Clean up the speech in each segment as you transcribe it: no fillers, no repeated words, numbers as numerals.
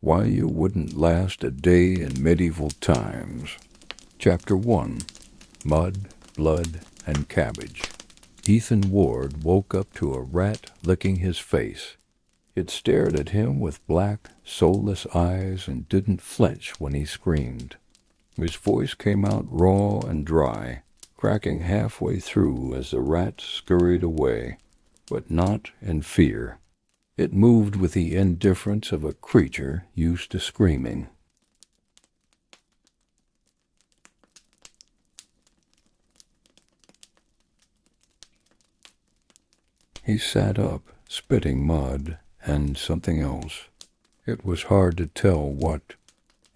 Why You Wouldn't Last a Day in Medieval Times. Chapter 1. Mud, Blood, and Cabbage. Ethan Ward woke up to a rat licking his face. It stared at him with black, soulless eyes and didn't flinch when he screamed. His voice came out raw and dry, cracking halfway through as the rat scurried away, but not in fear. It moved with the indifference of a creature used to screaming. He sat up, spitting mud and something else. It was hard to tell what.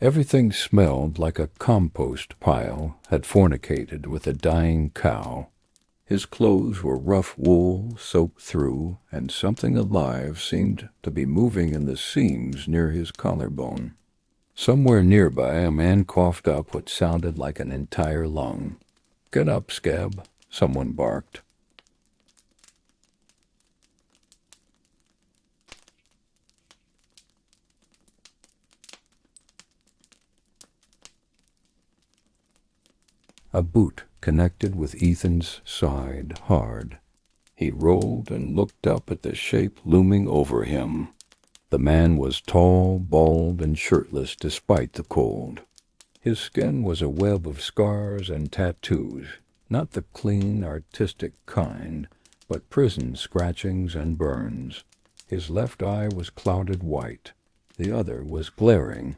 Everything smelled like a compost pile had fornicated with a dying cow. His clothes were rough wool soaked through, and something alive seemed to be moving in the seams near his collarbone. Somewhere nearby a man coughed up what sounded like an entire lung. "Get up, Scab," someone barked. A boot connected with Ethan's side hard. He rolled and looked up at the shape looming over him. The man was tall, bald, and shirtless despite the cold. His skin was a web of scars and tattoos, not the clean, artistic kind, but prison scratchings and burns. His left eye was clouded white. The other was glaring.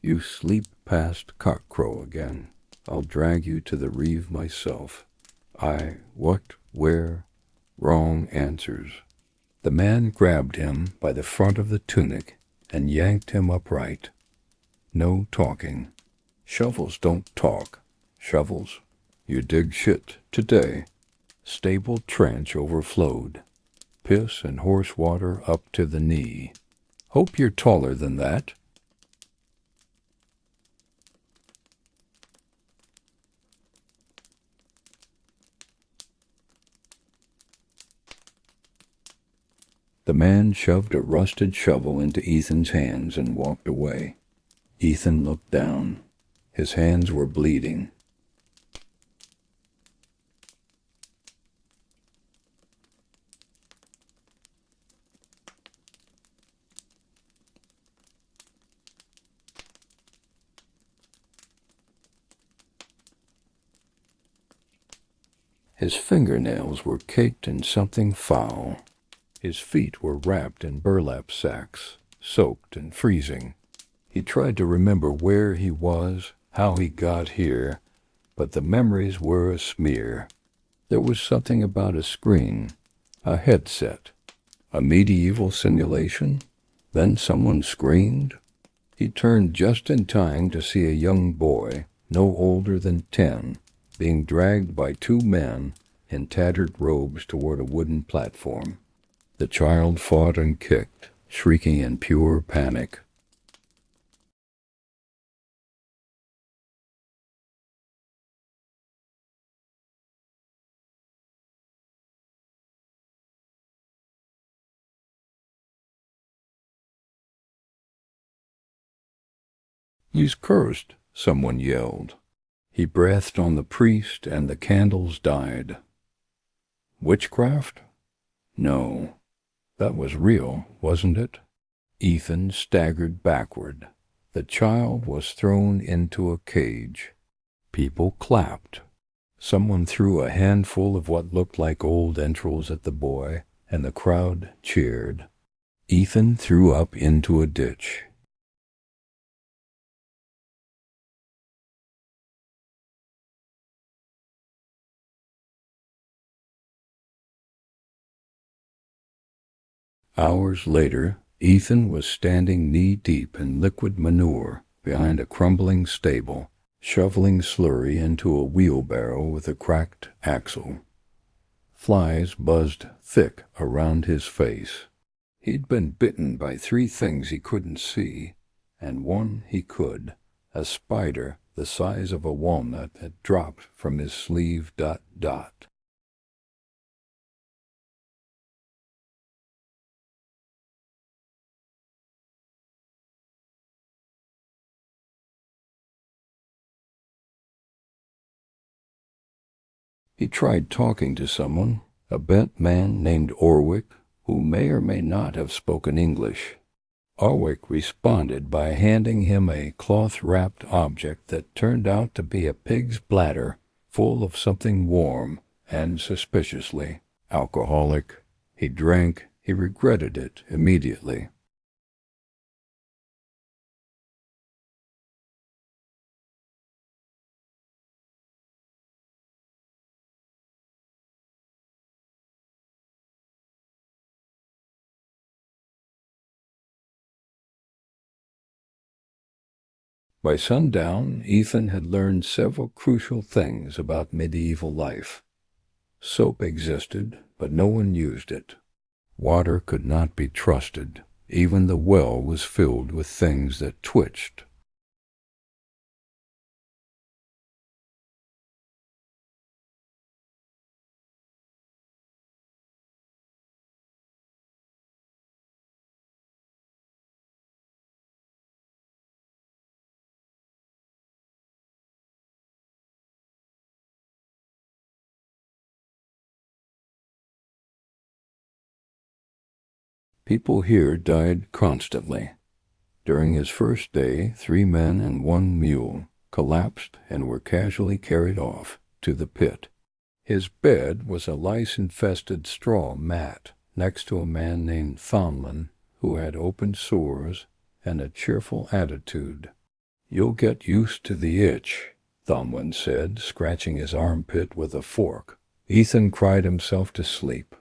"You sleep past cockcrow again. I'll drag you to the reeve myself. What, where? Wrong answers." The man grabbed him by the front of the tunic and yanked him upright. No talking. Shovels don't talk. Shovels, you dig shit today. Stable trench overflowed. Piss and horse water up to the knee. Hope you're taller than that. The man shoved a rusted shovel into Ethan's hands and walked away. Ethan looked down. His hands were bleeding. His fingernails were caked in something foul. His feet were wrapped in burlap sacks, soaked and freezing. He tried to remember where he was, how he got here, but the memories were a smear. There was something about a screen, a headset, a medieval simulation. Then someone screamed. He turned just in time to see a young boy, no older than 10, being dragged by 2 men in tattered robes toward a wooden platform. The child fought and kicked, shrieking in pure panic. "He's cursed," someone yelled. He breathed on the priest and the candles died. Witchcraft? No. That was real, wasn't it? Ethan staggered backward. The child was thrown into a cage. People clapped. Someone threw a handful of what looked like old entrails at the boy, and the crowd cheered. Ethan threw up into a ditch. Hours later, Ethan was standing knee-deep in liquid manure behind a crumbling stable, shoveling slurry into a wheelbarrow with a cracked axle. Flies buzzed thick around his face. He'd been bitten by 3 things he couldn't see, and one he could. A spider the size of a walnut had dropped from his sleeve. He tried talking to someone, a bent man named Orwick, who may or may not have spoken English. Orwick responded by handing him a cloth-wrapped object that turned out to be a pig's bladder full of something warm and suspiciously alcoholic. He drank. He regretted it immediately. By sundown, Ethan had learned several crucial things about medieval life. Soap existed, but no one used it. Water could not be trusted. Even the well was filled with things that twitched. People here died constantly. During his first day, 3 men and 1 mule collapsed and were casually carried off to the pit. His bed was a lice-infested straw mat next to a man named Thomlin, who had open sores and a cheerful attitude. "You'll get used to the itch," Thomlin said, scratching his armpit with a fork. Ethan cried himself to sleep.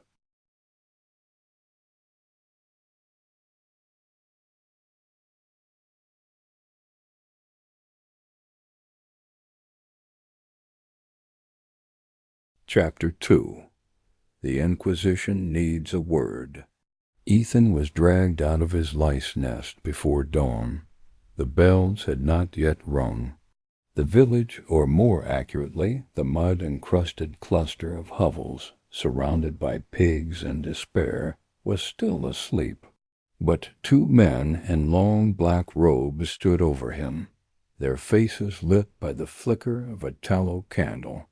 Chapter 2. The Inquisition Needs a Word. Ethan was dragged out of his lice nest before dawn. The bells had not yet rung. The village, or more accurately, the mud-encrusted cluster of hovels, surrounded by pigs and despair, was still asleep. But 2 men in long black robes stood over him, their faces lit by the flicker of a tallow candle.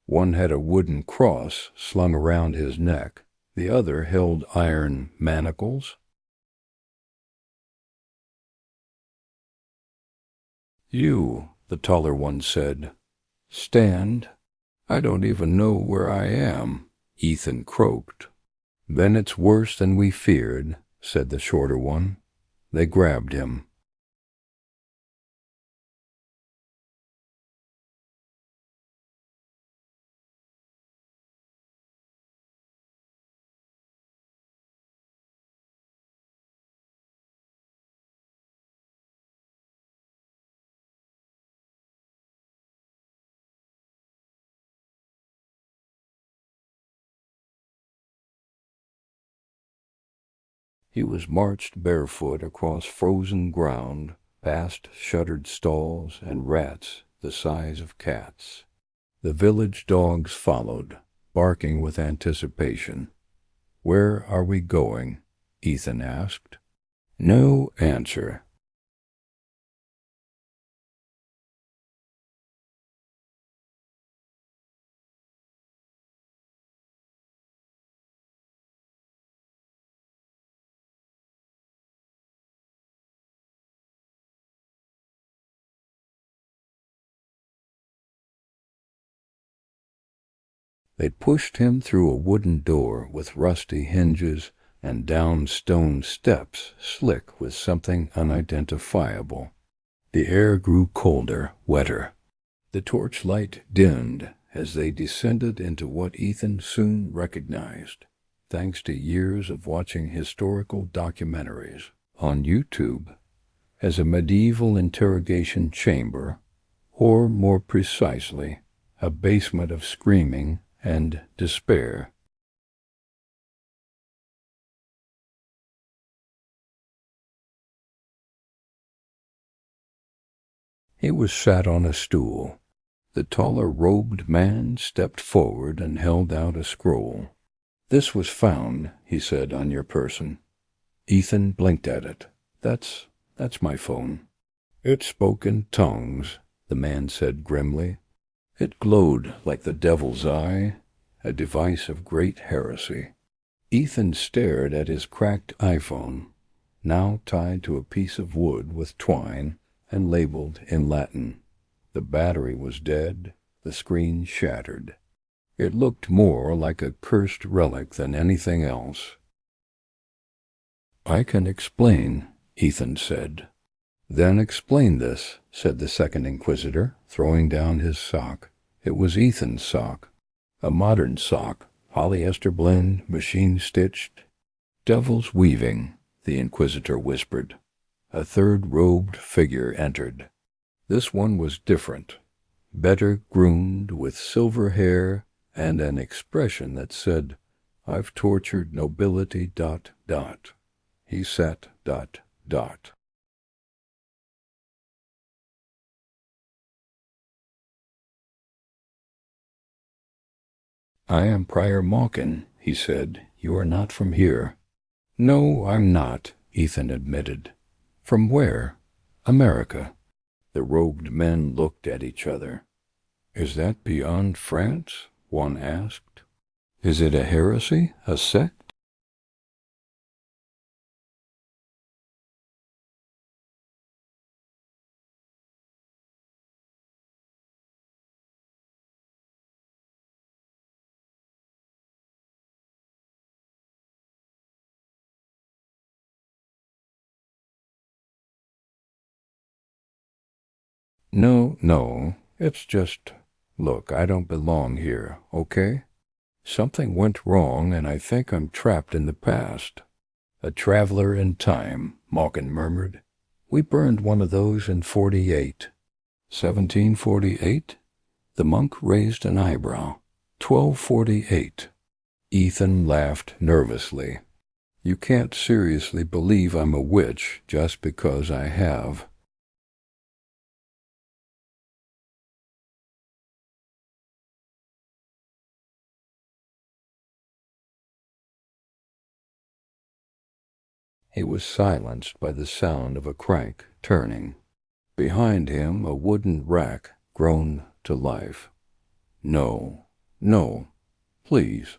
One had a wooden cross slung around his neck. The other held iron manacles. "You," the taller one said, "stand." "I don't even know where I am," Ethan croaked. "Then it's worse than we feared," said the shorter one. They grabbed him. He was marched barefoot across frozen ground, past shuttered stalls and rats the size of cats. The village dogs followed, barking with anticipation. "Where are we going?" Ethan asked. No answer. They pushed him through a wooden door with rusty hinges and down stone steps slick with something unidentifiable. The air grew colder, wetter. The torchlight dimmed as they descended into what Ethan soon recognized, thanks to years of watching historical documentaries on YouTube, as a medieval interrogation chamber, or more precisely, a basement of screaming and despair. He was sat on a stool. The taller robed man stepped forward and held out a scroll. "This was found," he said, "on your person." Ethan blinked at it. That's my phone." "It spoke in tongues," the man said grimly. "It glowed like the devil's eye, a device of great heresy." Ethan stared at his cracked iPhone, now tied to a piece of wood with twine and labeled in Latin. The battery was dead, the screen shattered. It looked more like a cursed relic than anything else. "I can explain," Ethan said. "Then explain this," said the second Inquisitor, throwing down his sock. It was Ethan's sock. A modern sock, polyester blend, machine-stitched. "Devil's weaving," the Inquisitor whispered. A third robed figure entered. This one was different, better groomed, with silver hair and an expression that said, "I've tortured nobility, ... He sat ... "I am Prior Malkin," he said. "You are not from here." "No, I'm not," Ethan admitted. "From where?" "America." The robed men looked at each other. "Is that beyond France?" one asked. "Is it a heresy, a sect?" No, it's just, look, I don't belong here, okay? Something went wrong, and I think I'm trapped in the past." "A traveler in time," Malkin murmured. "We burned one of those in 48. 1748? The monk raised an eyebrow. 1248. Ethan laughed nervously. "You can't seriously believe I'm a witch just because I have." He was silenced by the sound of a crank turning. Behind him, a wooden rack groaned to life. No, please,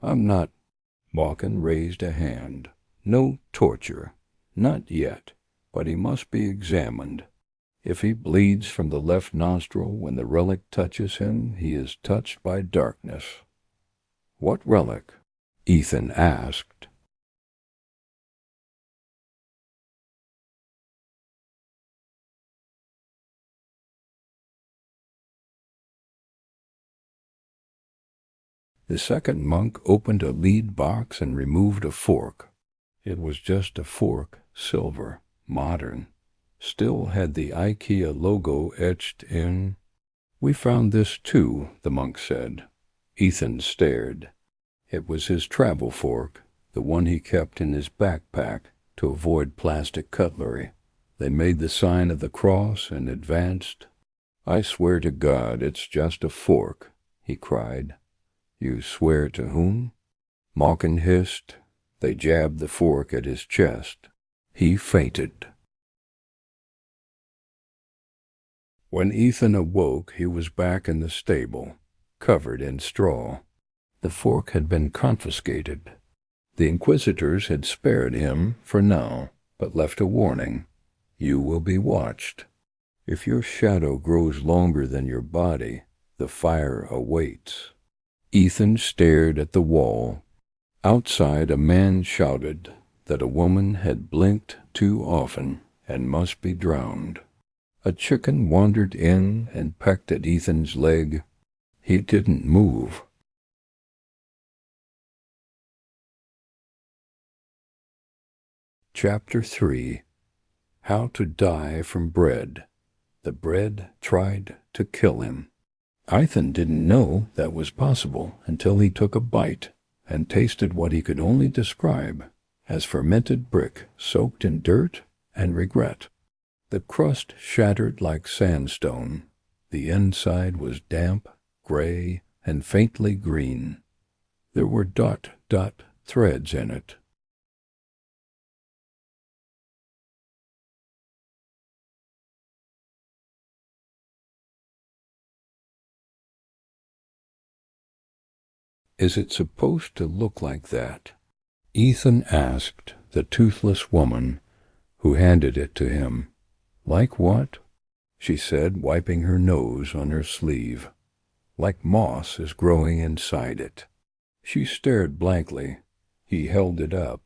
I'm not." Malkin raised a hand. "No torture. Not yet, but he must be examined. If he bleeds from the left nostril when the relic touches him, he is touched by darkness." "What relic?" Ethan asked. The second monk opened a lead box and removed a fork. It was just a fork, silver, modern. Still had the IKEA logo etched in. "We found this too," the monk said. Ethan stared. It was his travel fork, the one he kept in his backpack to avoid plastic cutlery. They made the sign of the cross and advanced. "I swear to God it's just a fork," he cried. "You swear to whom?" Malkin hissed. They jabbed the fork at his chest. He fainted. When Ethan awoke, he was back in the stable, covered in straw. The fork had been confiscated. The Inquisitors had spared him for now, but left a warning. "You will be watched. If your shadow grows longer than your body, the fire awaits." Ethan stared at the wall. Outside, a man shouted that a woman had blinked too often and must be drowned. A chicken wandered in and pecked at Ethan's leg. He didn't move. Chapter 3. How to Die from Bread. The bread tried to kill him. Ethan didn't know that was possible until he took a bite and tasted what he could only describe as fermented brick soaked in dirt and regret. The crust shattered like sandstone. The inside was damp, gray, and faintly green. There were dot threads in it. Is it supposed to look like that? Ethan asked the toothless woman who handed it to him. Like what? She said, wiping her nose on her sleeve. Like moss is growing inside it. She stared blankly. He held it up.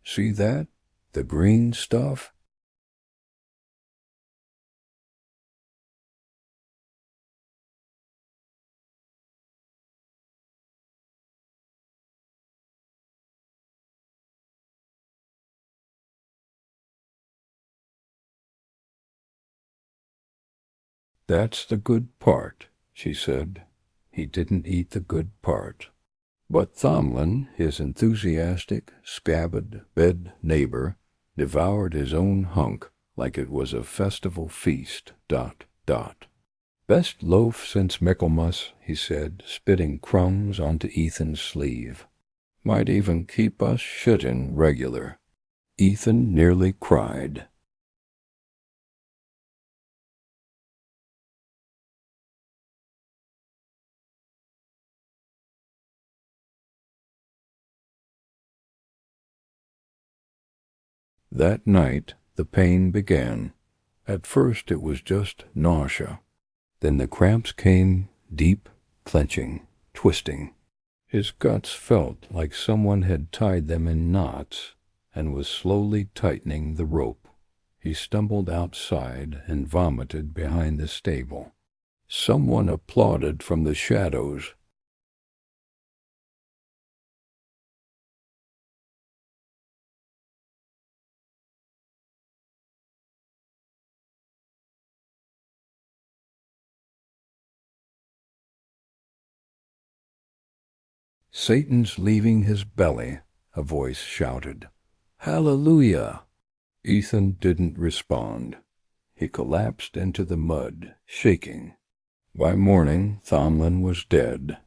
See that? The green stuff? That's the good part, she said. He didn't eat the good part. But Thomlin, his enthusiastic, scabbard-bed neighbor, devoured his own hunk like it was a festival feast. Best loaf since Michaelmas, he said, spitting crumbs onto Ethan's sleeve. Might even keep us shittin' regular. Ethan nearly cried. That night the pain began. At first it was just nausea. Then the cramps came, deep, clenching, twisting. His guts felt like someone had tied them in knots and was slowly tightening the rope. He stumbled outside and vomited behind the stable. Someone applauded from the shadows. Satan's leaving his belly, a voice shouted. Hallelujah! Ethan didn't respond. He collapsed into the mud, shaking. By morning, Thomlin was dead.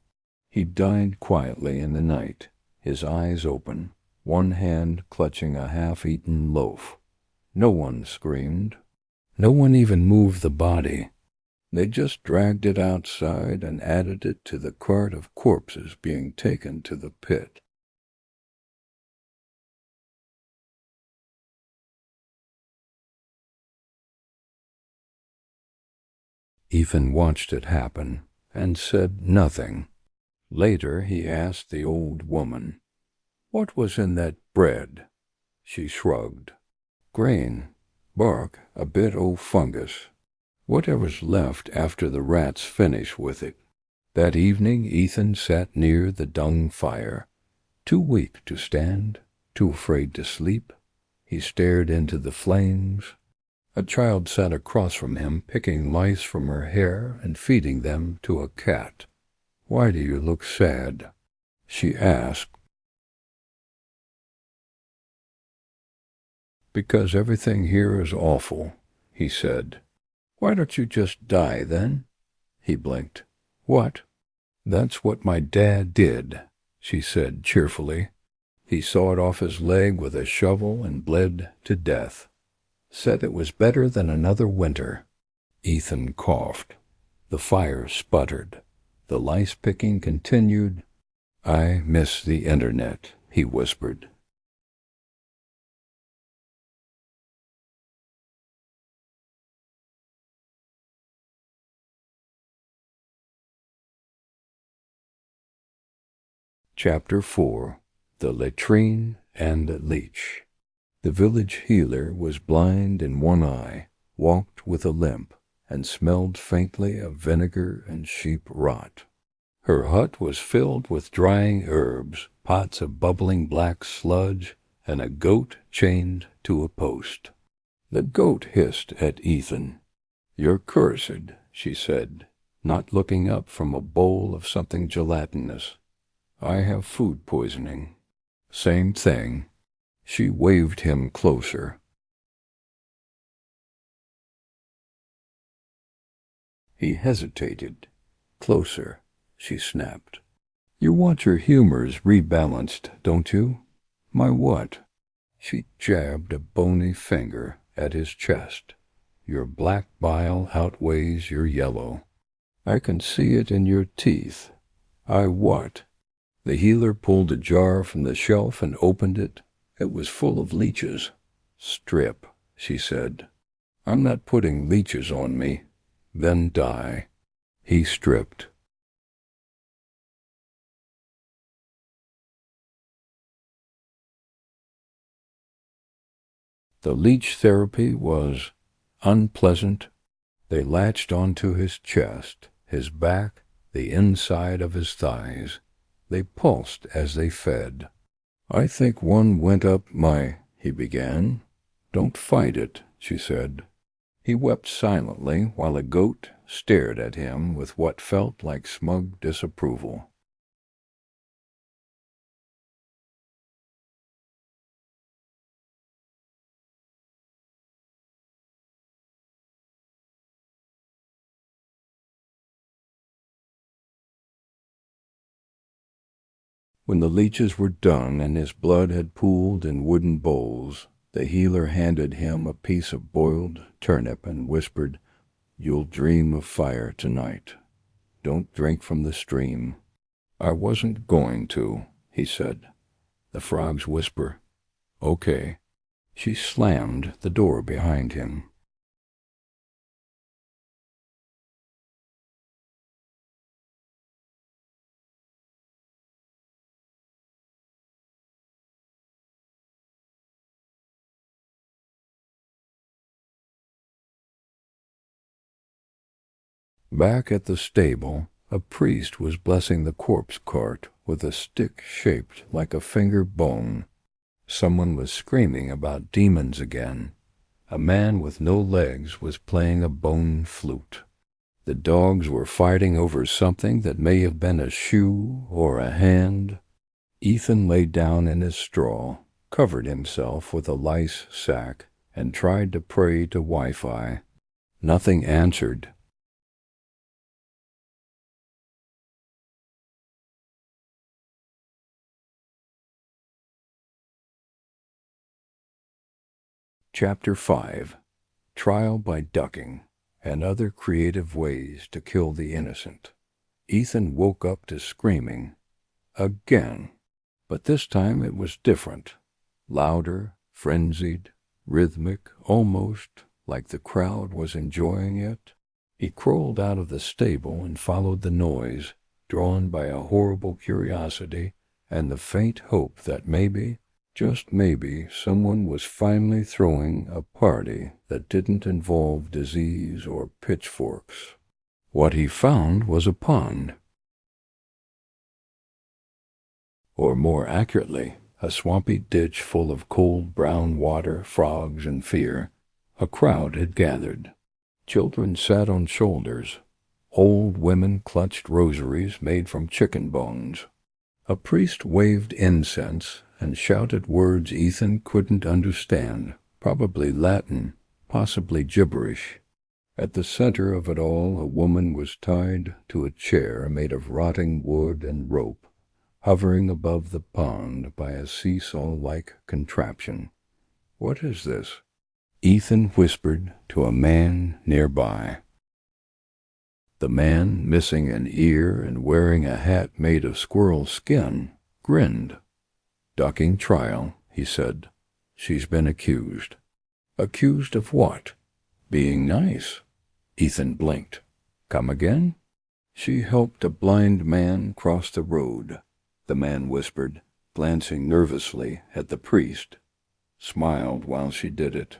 He died quietly in the night, his eyes open, one hand clutching a half-eaten loaf. No one screamed. No one even moved the body. They just dragged it outside and added it to the cart of corpses being taken to the pit. Ethan watched it happen and said nothing. Later he asked the old woman, "What was in that bread?" She shrugged. "Grain, bark, a bit o' fungus. Whatever's left after the rats finish with it." That evening Ethan sat near the dung fire. Too weak to stand, too afraid to sleep, he stared into the flames. A child sat across from him, picking lice from her hair and feeding them to a cat. "Why do you look sad?" she asked. "Because everything here is awful," he said. "Why don't you just die, then?" He blinked. "What?" "That's what my dad did," she said cheerfully. "He sawed off his leg with a shovel and bled to death. Said it was better than another winter." Ethan coughed. The fire sputtered. The lice-picking continued. "I miss the internet," he whispered. Chapter 4. The Latrine and Leech. The village healer was blind in one eye, walked with a limp, and smelled faintly of vinegar and sheep rot. Her hut was filled with drying herbs, pots of bubbling black sludge, and a goat chained to a post. The goat hissed at Ethan. "You're cursed," she said, not looking up from a bowl of something gelatinous. "I have food poisoning." "Same thing." She waved him closer. He hesitated. Closer, she snapped. You want your humors rebalanced, don't you? My what? She jabbed a bony finger at his chest. Your black bile outweighs your yellow. I can see it in your teeth. I what? The healer pulled a jar from the shelf and opened it. It was full of leeches. Strip, she said. I'm not putting leeches on me. Then die. He stripped. The leech therapy was unpleasant. They latched onto his chest, his back, the inside of his thighs. They pulsed as they fed. I think one went up my, he began. Don't fight it, she said. He wept silently while a goat stared at him with what felt like smug disapproval. When the leeches were done and his blood had pooled in wooden bowls, the healer handed him a piece of boiled turnip and whispered, You'll dream of fire tonight. Don't drink from the stream. I wasn't going to, he said. The frogs whisper, Okay. She slammed the door behind him. Back at the stable, a priest was blessing the corpse cart with a stick shaped like a finger bone. Someone was screaming about demons again. A man with no legs was playing a bone flute. The dogs were fighting over something that may have been a shoe or a hand. Ethan lay down in his straw, covered himself with a lice sack, and tried to pray to Wi-Fi. Nothing answered. Chapter 5. Trial by Ducking and Other Creative Ways to Kill the Innocent. Ethan woke up to screaming. Again. But this time it was different. Louder, frenzied, rhythmic, almost like the crowd was enjoying it. He crawled out of the stable and followed the noise, drawn by a horrible curiosity and the faint hope that maybe, just maybe, someone was finally throwing a party that didn't involve disease or pitchforks. What he found was a pond. Or more accurately, a swampy ditch full of cold brown water, frogs, and fear. A crowd had gathered. Children sat on shoulders. Old women clutched rosaries made from chicken bones. A priest waved incense and shouted words Ethan couldn't understand, probably Latin, possibly gibberish. At the center of it all, a woman was tied to a chair made of rotting wood and rope, hovering above the pond by a seesaw-like contraption. What is this? Ethan whispered to a man nearby. The man, missing an ear and wearing a hat made of squirrel skin, grinned. Ducking trial, he said. She's been accused. Accused of what? Being nice. Ethan blinked. Come again? She helped a blind man cross the road, the man whispered, glancing nervously at the priest. Smiled while she did it.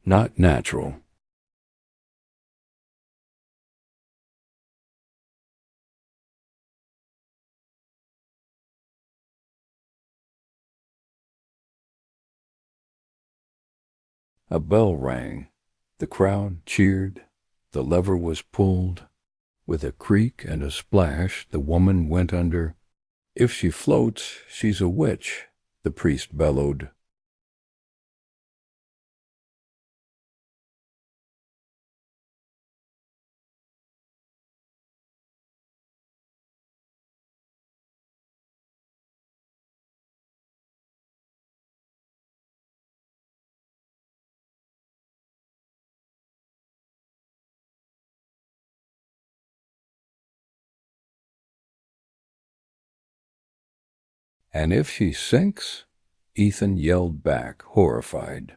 Not natural. A bell rang. The crowd cheered. The lever was pulled. With a creak and a splash, the woman went under. If she floats, she's a witch, the priest bellowed. And if she sinks? Ethan yelled back, horrified.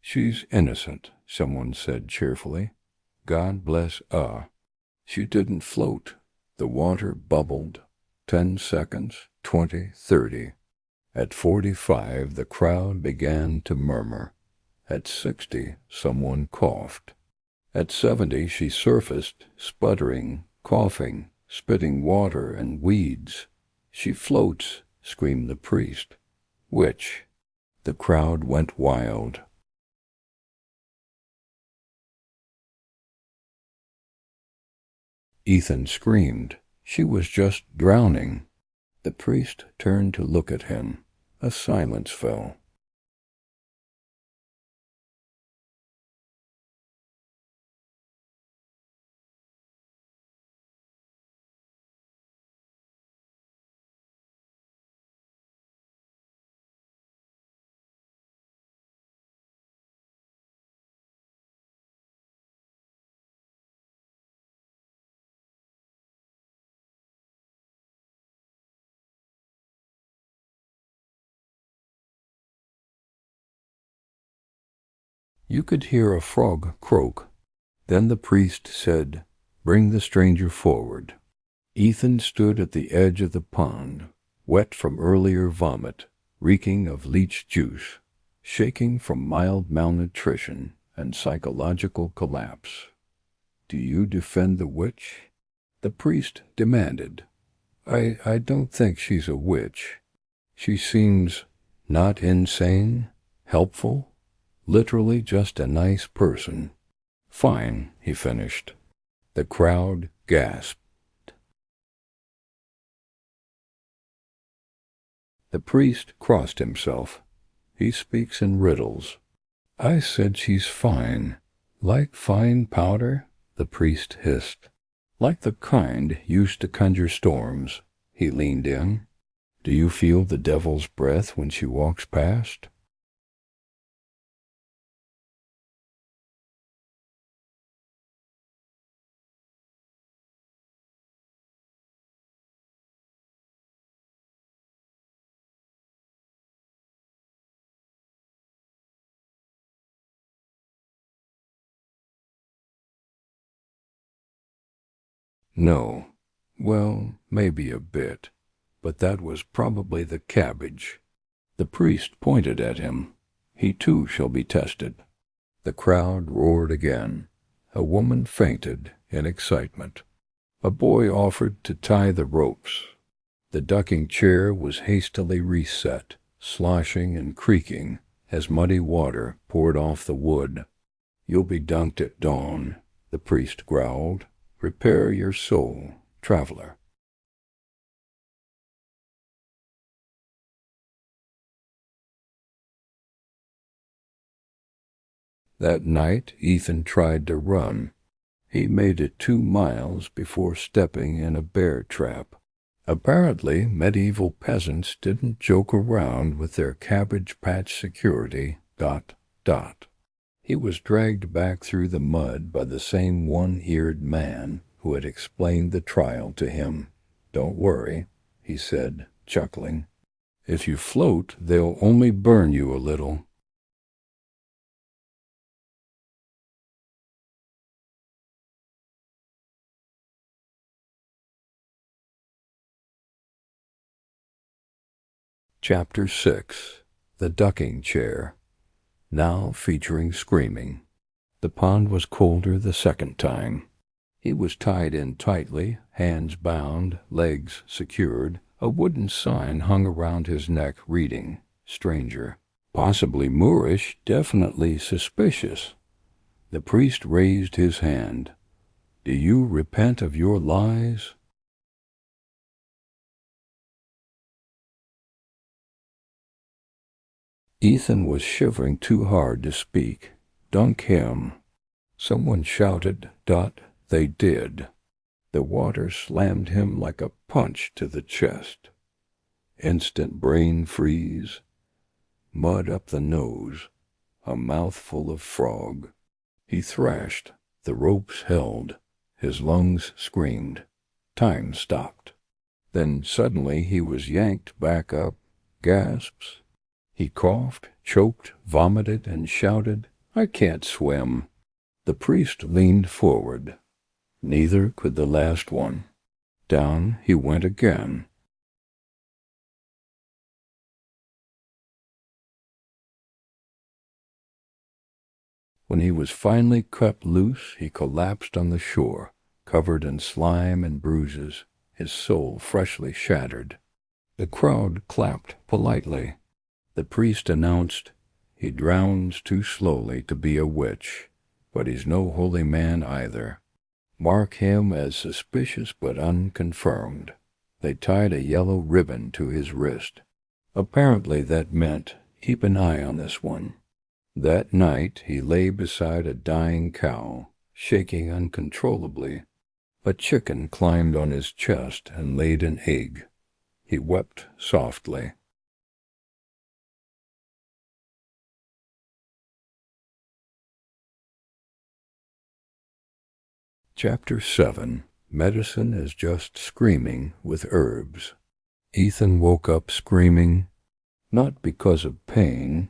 She's innocent, someone said cheerfully. God bless She didn't float. The water bubbled. 10 seconds, 20, 30. At 45, the crowd began to murmur. At 60, someone coughed. At 70, she surfaced, sputtering, coughing, spitting water and weeds. She floats, screamed the priest. Which? The crowd went wild. Ethan screamed. She was just drowning. The priest turned to look at him. A silence fell. You could hear a frog croak. Then the priest said, "Bring the stranger forward." Ethan stood at the edge of the pond, wet from earlier vomit, reeking of leech juice, shaking from mild malnutrition and psychological collapse. "Do you defend the witch?" the priest demanded. I don't think she's a witch. She seems not insane, helpful, literally just a nice person. Fine, he finished. The crowd gasped. The priest crossed himself. He speaks in riddles. I said she's fine. Like fine powder? The priest hissed. Like the kind used to conjure storms. He leaned in. Do you feel the devil's breath when she walks past? No. Well, maybe a bit. But that was probably the cabbage. The priest pointed at him. He too shall be tested. The crowd roared again. A woman fainted in excitement. A boy offered to tie the ropes. The ducking chair was hastily reset, sloshing and creaking as muddy water poured off the wood. You'll be dunked at dawn, the priest growled. Repair your soul, traveler. That night, Ethan tried to run. He made it 2 miles before stepping in a bear trap. Apparently, medieval peasants didn't joke around with their Cabbage Patch security, ... He was dragged back through the mud by the same one-eared man who had explained the trial to him. Don't worry, he said, chuckling. If you float, they'll only burn you a little. Chapter 6. The Ducking Chair. Now featuring screaming. The pond was colder the second time. He was tied in tightly, hands bound, legs secured. A wooden sign hung around his neck reading, "Stranger." Possibly Moorish, definitely suspicious. The priest raised his hand. Do you repent of your lies? Ethan was shivering too hard to speak. Dunk him. Someone shouted, ... They did. The water slammed him like a punch to the chest. Instant brain freeze. Mud up the nose. A mouthful of frog. He thrashed. The ropes held. His lungs screamed. Time stopped. Then suddenly he was yanked back up, Gasps. He coughed, choked, vomited, and shouted, "I can't swim." The priest leaned forward. Neither could the last one. Down he went again. When he was finally cut loose, he collapsed on the shore, covered in slime and bruises, his soul freshly shattered. The crowd clapped politely. The priest announced, "He drowns too slowly to be a witch, but he's no holy man either. Mark him as suspicious but unconfirmed." They tied a yellow ribbon to his wrist. Apparently that meant, "Keep an eye on this one." That night he lay beside a dying cow, shaking uncontrollably. A chicken climbed on his chest and laid an egg. He wept softly. Chapter 7. Medicine is just screaming with herbs. Ethan woke up screaming, not because of pain,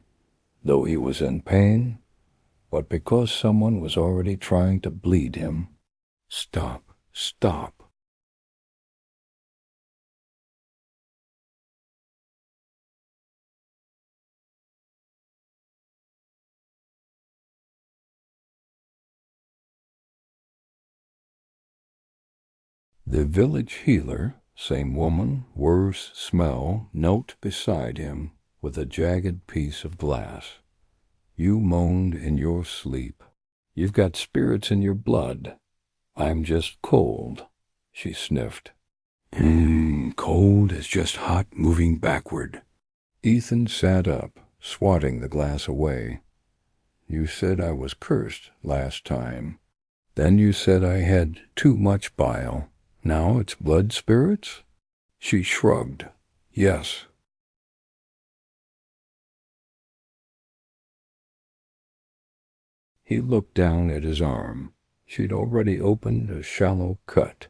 though he was in pain, but because someone was already trying to bleed him. Stop, stop. The village healer, same woman, worse smell, knelt beside him with a jagged piece of glass. You moaned in your sleep. You've got spirits in your blood. I'm just cold, she sniffed. Cold is just hot moving backward. Ethan sat up, swatting the glass away. You said I was cursed last time. Then you said I had too much bile. Now it's blood spirits? She shrugged. Yes. He looked down at his arm. She'd already opened a shallow cut.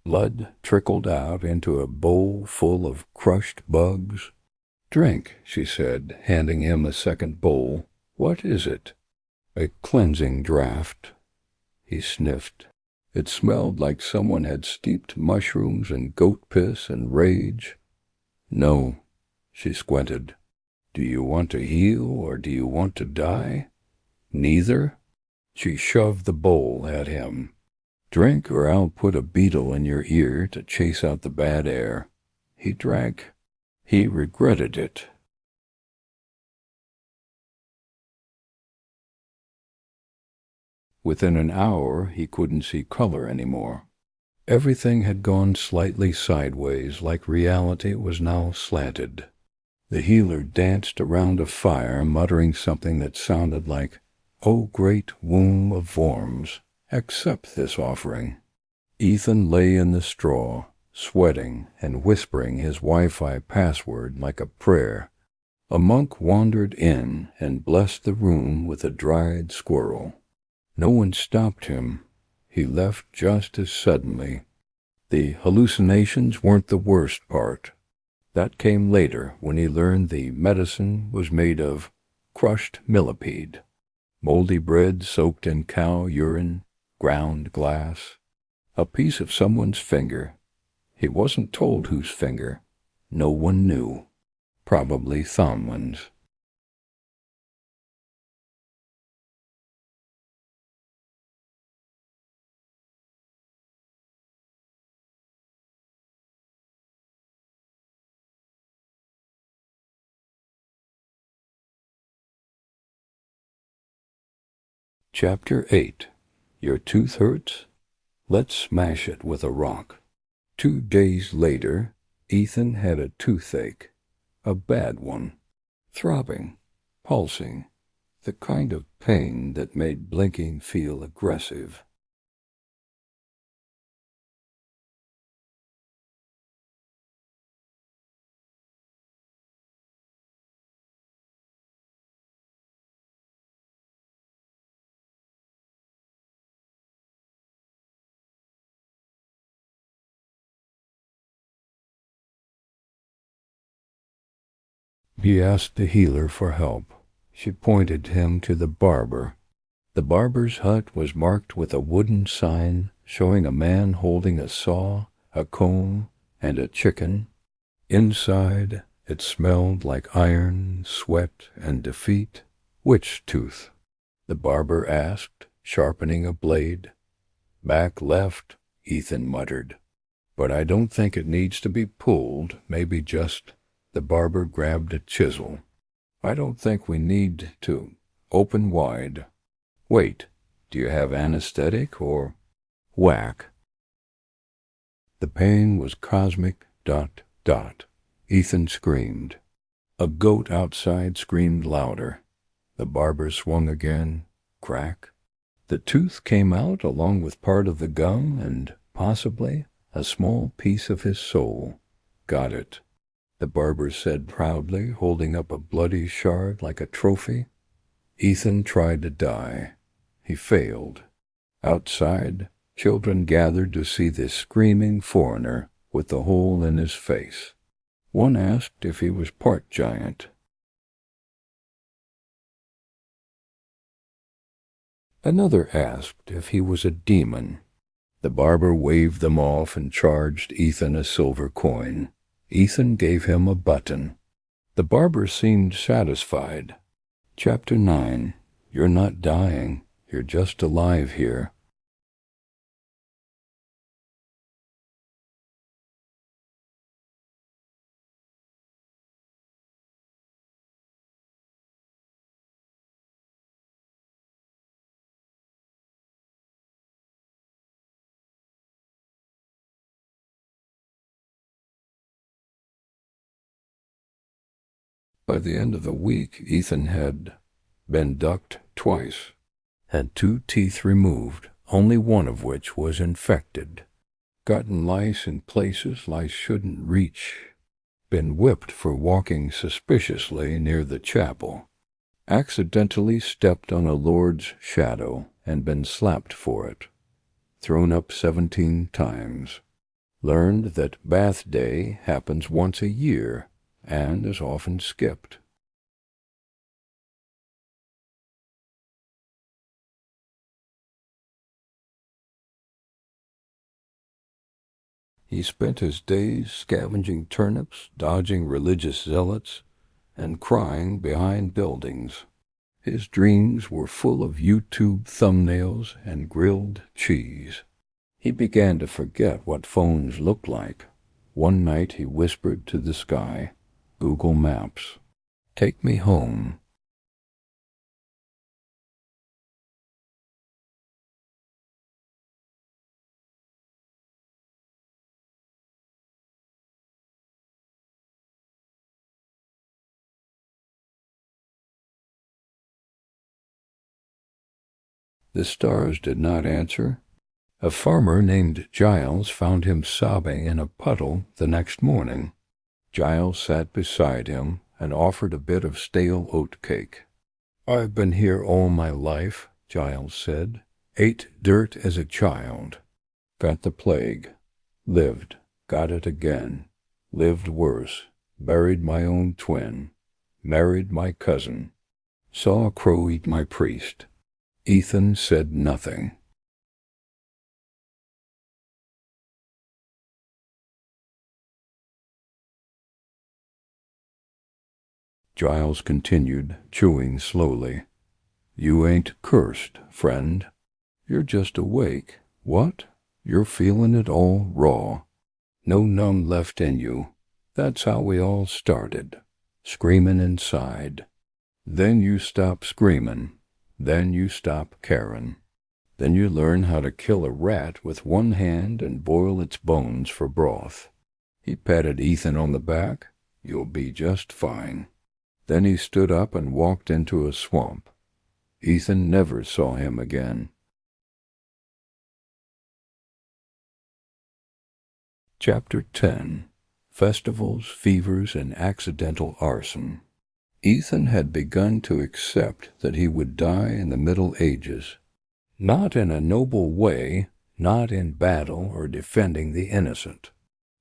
Blood trickled out into a bowl full of crushed bugs. Drink, she said, handing him a second bowl. What is it? A cleansing draught. He sniffed. It smelled like someone had steeped mushrooms in goat piss and rage. No, she squinted. Do you want to heal or do you want to die? Neither? She shoved the bowl at him. Drink or I'll put a beetle in your ear to chase out the bad air. He drank. He regretted it. Within an hour, he couldn't see color anymore. Everything had gone slightly sideways, like reality was now slanted. The healer danced around a fire, muttering something that sounded like, "O great womb of worms, accept this offering." Ethan lay in the straw, sweating and whispering his Wi-Fi password like a prayer. A monk wandered in and blessed the room with a dried squirrel. No one stopped him. He left just as suddenly. The hallucinations weren't the worst part. That came later when he learned the medicine was made of crushed millipede, moldy bread soaked in cow urine, ground glass, a piece of someone's finger. He wasn't told whose finger. No one knew. Probably Thomlin's. Chapter 8. Your tooth hurts? Let's smash it with a rock. 2 days later, Ethan had a toothache. A bad one. Throbbing. Pulsing. The kind of pain that made blinking feel aggressive. He asked the healer for help. She pointed him to the barber. The barber's hut was marked with a wooden sign showing a man holding a saw, a comb, and a chicken. Inside, it smelled like iron, sweat, and defeat. "Which tooth?" the barber asked, sharpening a blade. "Back left," Ethan muttered. "But I don't think it needs to be pulled, maybe just—" The barber grabbed a chisel. "I don't think we need to. Open wide. Wait, do you have anesthetic or—" Whack. The pain was cosmic. ... Ethan screamed. A goat outside screamed louder. The barber swung again. Crack. The tooth came out along with part of the gum and, possibly, a small piece of his soul. "Got it," the barber said proudly, holding up a bloody shard like a trophy. Ethan tried to die. He failed. Outside, children gathered to see this screaming foreigner with the hole in his face. One asked if he was part giant. Another asked if he was a demon. The barber waved them off and charged Ethan a silver coin. Ethan gave him a button. The barber seemed satisfied. Chapter 9. You're not dying. You're just alive here. By the end of the week, Ethan had been ducked twice, had 2 teeth removed, only one of which was infected, gotten lice in places lice shouldn't reach, been whipped for walking suspiciously near the chapel, accidentally stepped on a Lord's shadow and been slapped for it, thrown up 17 times, learned that bath day happens once a year and is often skipped. He spent his days scavenging turnips, dodging religious zealots, and crying behind buildings. His dreams were full of YouTube thumbnails and grilled cheese. He began to forget what phones looked like. One night he whispered to the sky, "Google Maps, take me home." The stars did not answer. A farmer named Giles found him sobbing in a puddle the next morning. Giles sat beside him and offered a bit of stale oat cake. "I've been here all my life," Giles said. "Ate dirt as a child. Got the plague. Lived. Got it again. Lived worse. Buried my own twin. Married my cousin. Saw a crow eat my priest." Ethan said nothing. Giles continued, chewing slowly. "You ain't cursed, friend. You're just awake. What? You're feeling it all raw. No numb left in you. That's how we all started. Screaming inside. Then you stop screaming. Then you stop caring. Then you learn how to kill a rat with one hand and boil its bones for broth." He patted Ethan on the back. "You'll be just fine." Then he stood up and walked into a swamp. Ethan never saw him again. Chapter 10. Festivals, Fevers, and Accidental Arson. Ethan had begun to accept that he would die in the Middle Ages. Not in a noble way, not in battle or defending the innocent.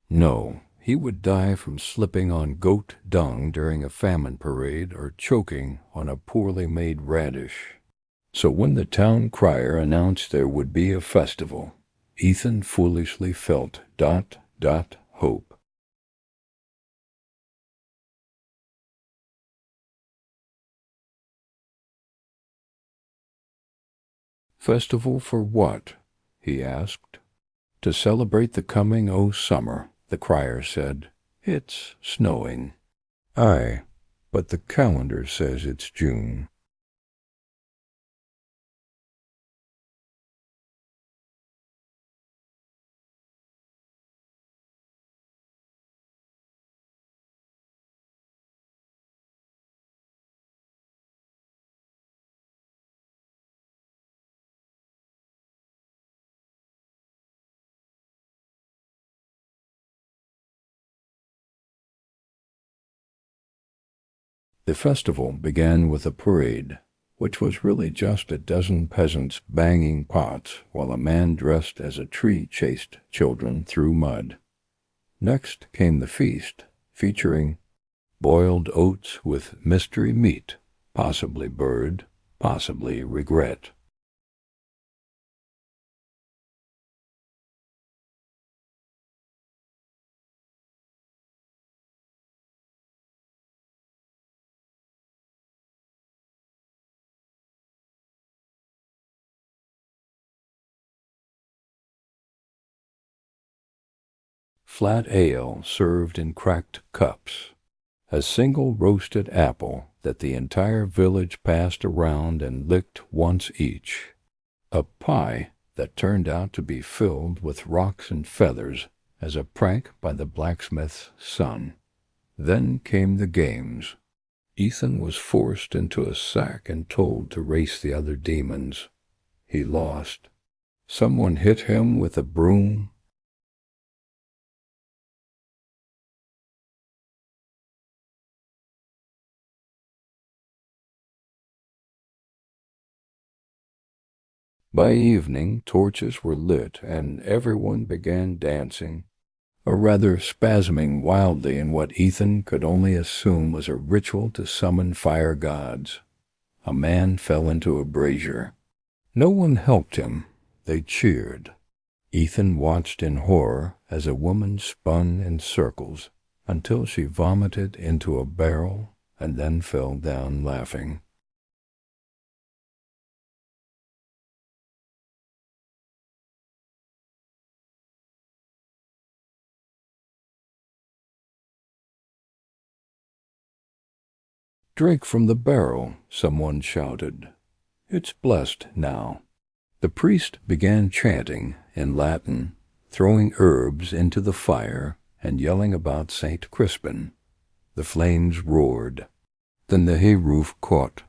No, he would die from slipping on goat dung during a famine parade or choking on a poorly made radish. So when the town crier announced there would be a festival, Ethan foolishly felt ... hope. Festival for what? He asked. To celebrate the coming summer, the crier said. It's snowing. Aye, but the calendar says it's June. The festival began with a parade, which was really just a dozen peasants banging pots while a man dressed as a tree chased children through mud. Next came the feast, featuring boiled oats with mystery meat, possibly bird, possibly regret. Flat ale served in cracked cups, a single roasted apple that the entire village passed around and licked once each, a pie that turned out to be filled with rocks and feathers as a prank by the blacksmith's son. Then came the games. Ethan was forced into a sack and told to race the other demons. He lost. Someone hit him with a broom. By evening, torches were lit and everyone began dancing, or rather spasming wildly in what Ethan could only assume was a ritual to summon fire gods. A man fell into a brazier. No one helped him. They cheered. Ethan watched in horror as a woman spun in circles until she vomited into a barrel and then fell down laughing. Drink from the barrel, someone shouted. It's blessed now. The priest began chanting in Latin, throwing herbs into the fire and yelling about St. Crispin. The flames roared. Then the hay roof caught.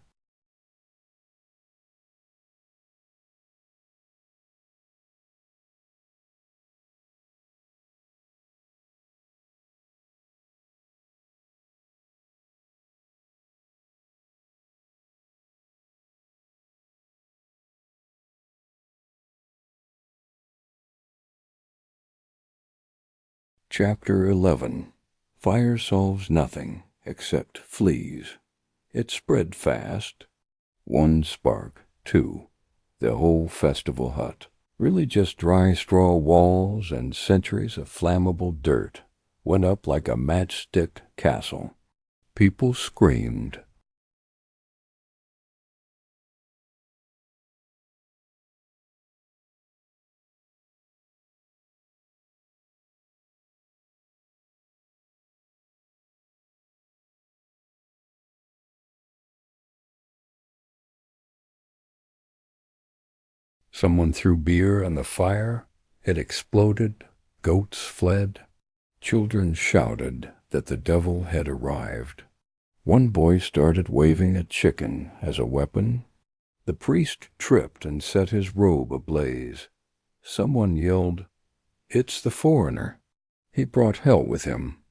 Chapter 11. Fire solves nothing except fleas. It spread fast. One spark, two. The whole festival hut. Really just dry straw walls and centuries of flammable dirt went up like a matchstick castle. People screamed. Someone threw beer on the fire. It exploded. Goats fled. Children shouted that the devil had arrived. One boy started waving a chicken as a weapon. The priest tripped and set his robe ablaze. Someone yelled, "It's the foreigner." He brought hell with him.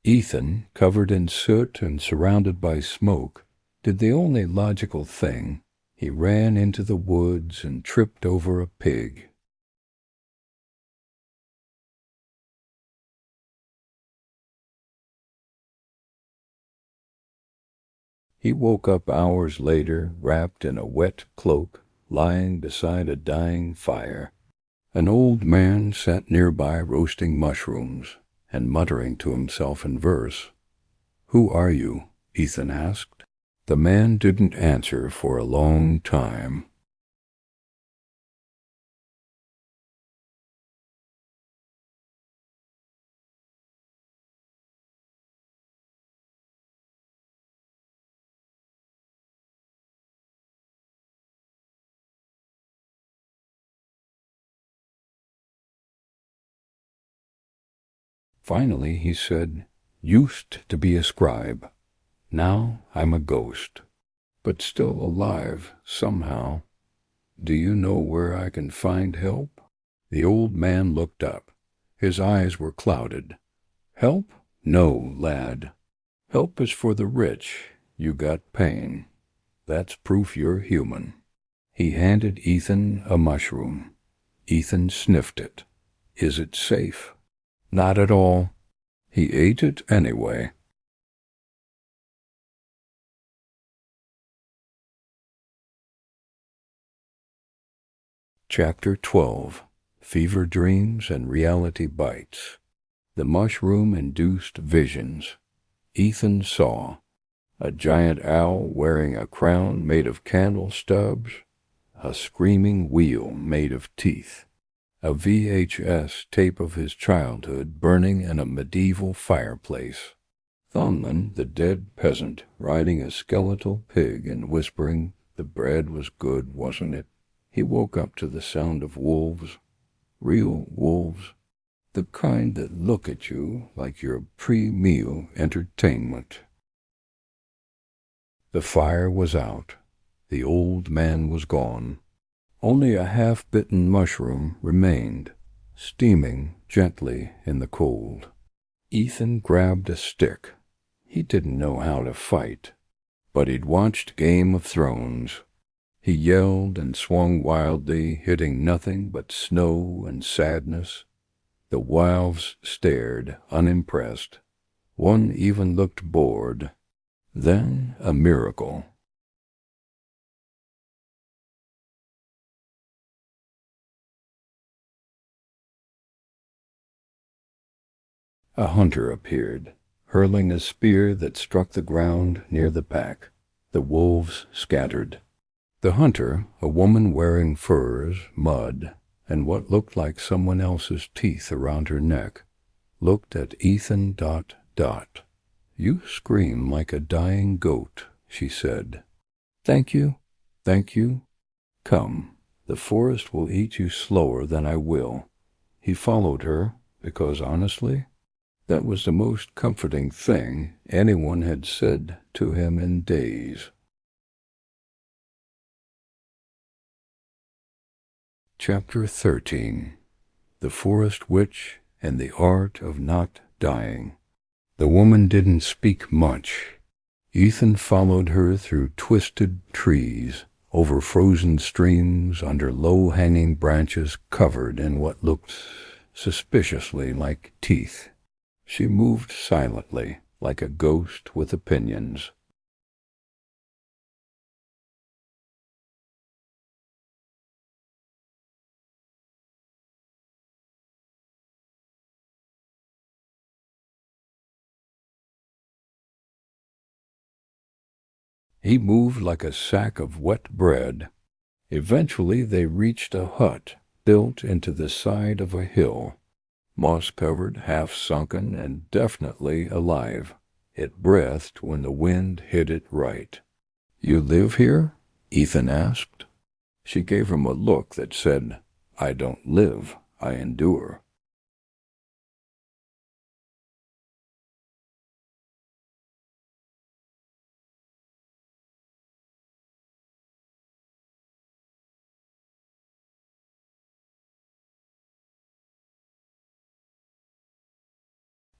Ethan, covered in soot and surrounded by smoke, did the only logical thing. He ran into the woods and tripped over a pig. He woke up hours later, wrapped in a wet cloak, lying beside a dying fire. An old man sat nearby roasting mushrooms and muttering to himself in verse. "Who are you?" Ethan asked. The man didn't answer for a long time. Finally he said, "Used to be a scribe. Now I'm a ghost, but still alive somehow. Do you know where I can find help?" The old man looked up. His eyes were clouded. "Help? No, lad. Help is for the rich. You got pain. That's proof you're human." He handed Ethan a mushroom. Ethan sniffed it. "Is it safe?" "Not at all." He ate it anyway. Chapter 12. Fever Dreams and Reality Bites. The mushroom-induced visions. Ethan saw a giant owl wearing a crown made of candle stubs, a screaming wheel made of teeth, a VHS tape of his childhood burning in a medieval fireplace, Thomlin, the dead peasant, riding a skeletal pig and whispering, "The bread was good, wasn't it?" He woke up to the sound of wolves, real wolves, the kind that look at you like you're pre-meal entertainment. The fire was out. The old man was gone. Only a half-bitten mushroom remained, steaming gently in the cold. Ethan grabbed a stick. He didn't know how to fight, but he'd watched Game of Thrones. He yelled and swung wildly, hitting nothing but snow and sadness. The wolves stared, unimpressed. One even looked bored. Then a miracle. A hunter appeared, hurling a spear that struck the ground near the pack. The wolves scattered. The hunter, a woman wearing furs, mud, and what looked like someone else's teeth around her neck, looked at Ethan. "You scream like a dying goat," she said. Thank you. Come, the forest will eat you slower than I will." He followed her because, honestly, that was the most comforting thing anyone had said to him in days. Chapter 13. The Forest Witch and the Art of Not Dying. The woman didn't speak much. Ethan followed her through twisted trees, over frozen streams, under low-hanging branches covered in what looked suspiciously like teeth. She moved silently, like a ghost with opinions. He moved like a sack of wet bread. Eventually they reached a hut built into the side of a hill, moss-covered, half-sunken, and definitely alive. It breathed when the wind hit it right. "You live here?" Ethan asked. She gave him a look that said, "I don't live, I endure."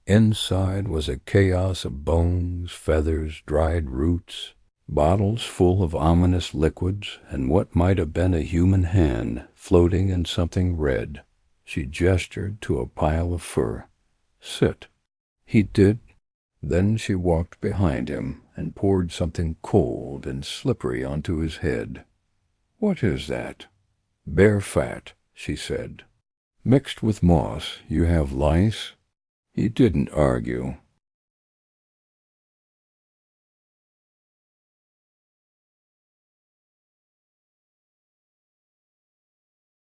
Inside was a chaos of bones, feathers, dried roots, bottles full of ominous liquids, and what might have been a human hand floating in something red. She gestured to a pile of fur. "Sit." He did. Then she walked behind him and poured something cold and slippery onto his head. "What is that?" "Bear fat," she said. "Mixed with moss. You have lice?" He didn't argue.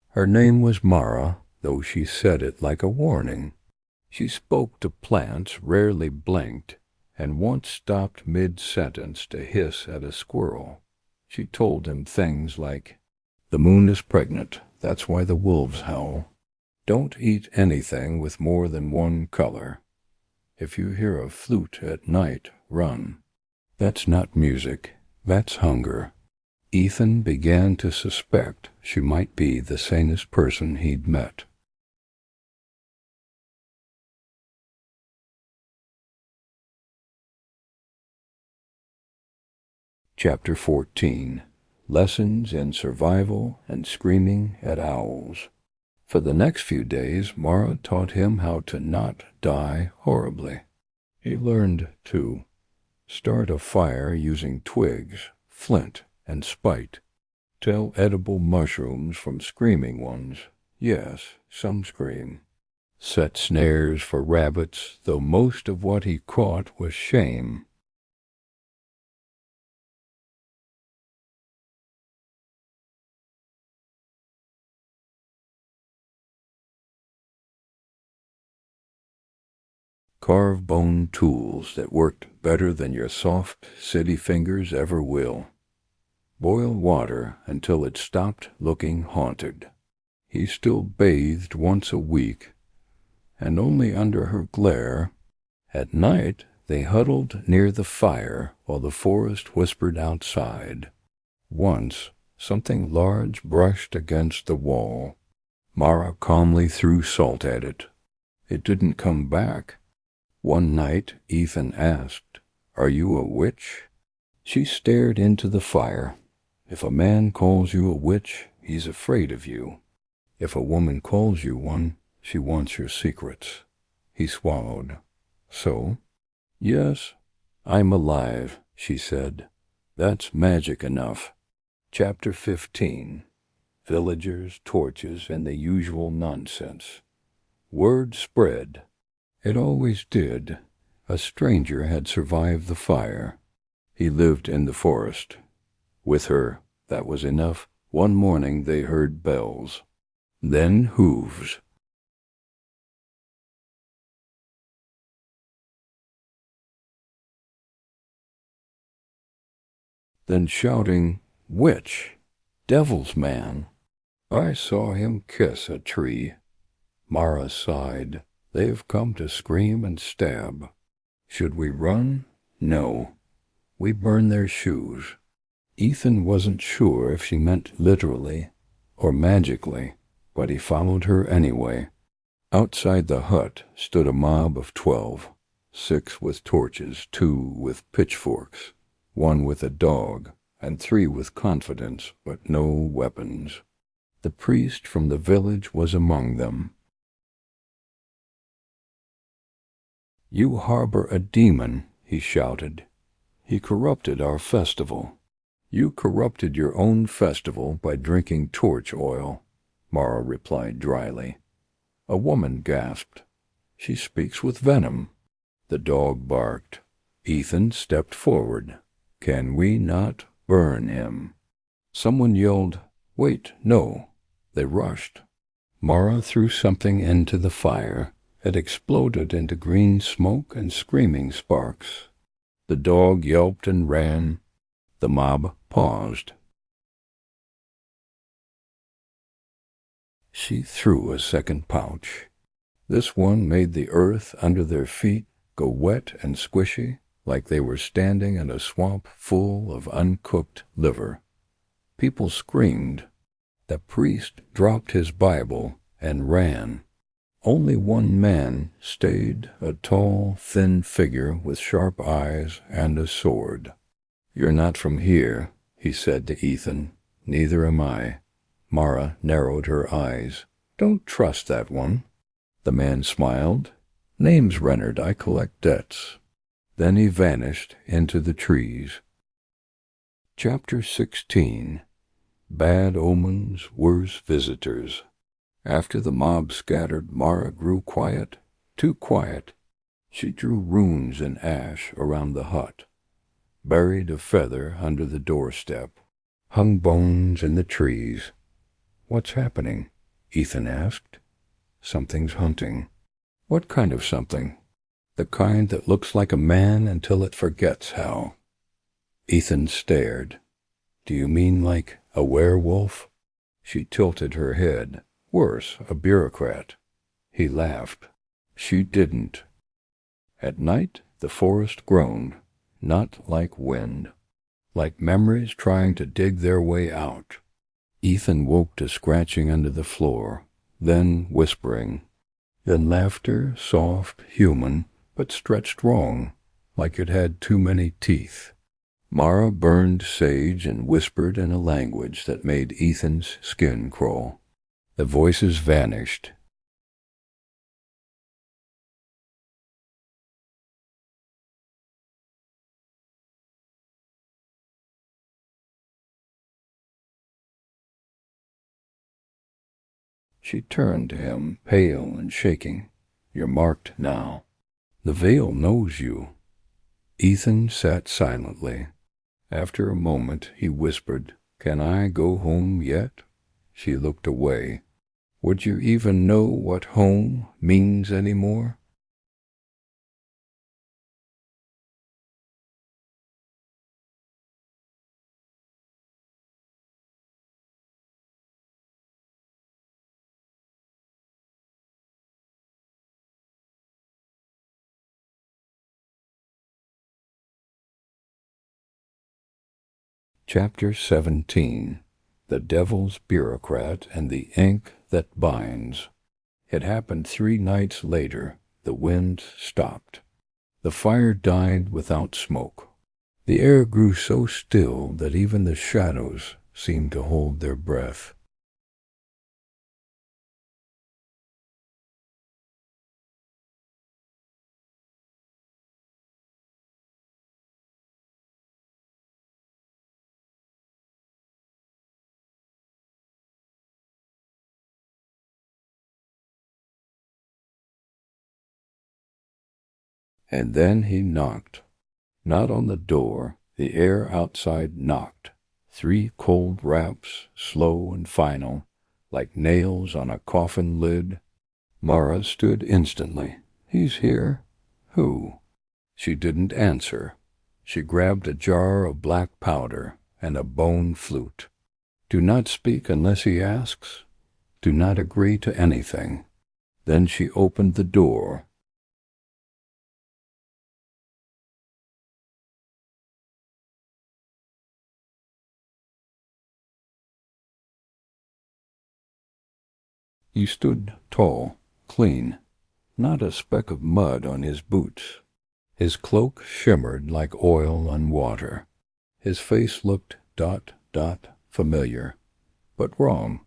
Her name was Mara, though she said it like a warning. She spoke to plants, rarely blinked, and once stopped mid-sentence to hiss at a squirrel. She told him things like, "The moon is pregnant, that's why the wolves howl. Don't eat anything with more than one color. If you hear a flute at night, run. That's not music, that's hunger." Ethan began to suspect she might be the sanest person he'd met. Chapter 14. Lessons in Survival and Screaming at Owls. For the next few days, Mara taught him how to not die horribly. He learned to start a fire using twigs, flint, and spite. Tell edible mushrooms from screaming ones. Yes, some scream. Set snares for rabbits, though most of what he caught was shame. Carve bone tools that worked better than your soft city fingers ever will. Boil water until it stopped looking haunted. He still bathed once a week, and only under her glare. At night they huddled near the fire while the forest whispered outside. Once something large brushed against the wall. Mara calmly threw salt at it. It didn't come back. One night Ethan asked, "Are you a witch?" She stared into the fire. If a man calls you a witch, he's afraid of you. If a woman calls you one, she wants your secrets. He swallowed. So? "Yes, I'm alive," she said. "That's magic enough." Chapter 15. Villagers, torches, and the usual nonsense. Word spread. It always did. A stranger had survived the fire. He lived in the forest. With her, that was enough. One morning they heard bells. Then hooves. Then shouting, "Witch! Devil's man!" I saw him kiss a tree. Mara sighed. They have come to scream and stab. Should we run? No. We burn their shoes. Ethan wasn't sure if she meant literally or magically, but he followed her anyway. Outside the hut stood a mob of 12, 6 with torches, 2 with pitchforks, 1 with a dog, and 3 with confidence, but no weapons. The priest from the village was among them. "You harbor a demon," he shouted. "He corrupted our festival." "You corrupted your own festival by drinking torch oil," Mara replied dryly. A woman gasped. "She speaks with venom." The dog barked. Ethan stepped forward. "Can we not burn him?" Someone yelled, "Wait, no." They rushed. Mara threw something into the fire. It exploded into green smoke and screaming sparks. The dog yelped and ran. The mob paused. She threw a second pouch. This one made the earth under their feet go wet and squishy, like they were standing in a swamp full of uncooked liver. People screamed. The priest dropped his Bible and ran. Only one man stayed, a tall, thin figure with sharp eyes and a sword. "You're not from here," he said to Ethan. "Neither am I." Mara narrowed her eyes. "Don't trust that one." The man smiled. "Name's Reynard. I collect debts." Then he vanished into the trees. Chapter 16. Bad Omens, Worse Visitors. After the mob scattered, Mara grew quiet, too quiet. She drew runes in ash around the hut, buried a feather under the doorstep, hung bones in the trees. "What's happening?" Ethan asked. "Something's hunting." "What kind of something?" "The kind that looks like a man until it forgets how." Ethan stared. "Do you mean like a werewolf?" She tilted her head. "Worse, a bureaucrat." He laughed. She didn't. At night the forest groaned, not like wind, like memories trying to dig their way out. Ethan woke to scratching under the floor, then whispering, then laughter, soft, human, but stretched wrong, like it had too many teeth. Mara burned sage and whispered in a language that made Ethan's skin crawl. The voices vanished. She turned to him, pale and shaking. "You're marked now. The veil knows you." Ethan sat silently. After a moment he whispered, "Can I go home yet?" She looked away. "Would you even know what home means anymore?" Chapter 17. The Devil's Bureaucrat and the Ink That Binds. It happened 3 nights later. The wind stopped. The fire died without smoke. The air grew so still that even the shadows seemed to hold their breath. And then he knocked. Not on the door. The air outside knocked. 3 cold raps, slow and final, like nails on a coffin lid. Mara stood instantly. "He's here." "Who?" She didn't answer. She grabbed a jar of black powder and a bone flute. "Do not speak unless he asks. Do not agree to anything." Then she opened the door. He stood tall, clean, not a speck of mud on his boots. His cloak shimmered like oil on water. His face looked ... familiar, but wrong.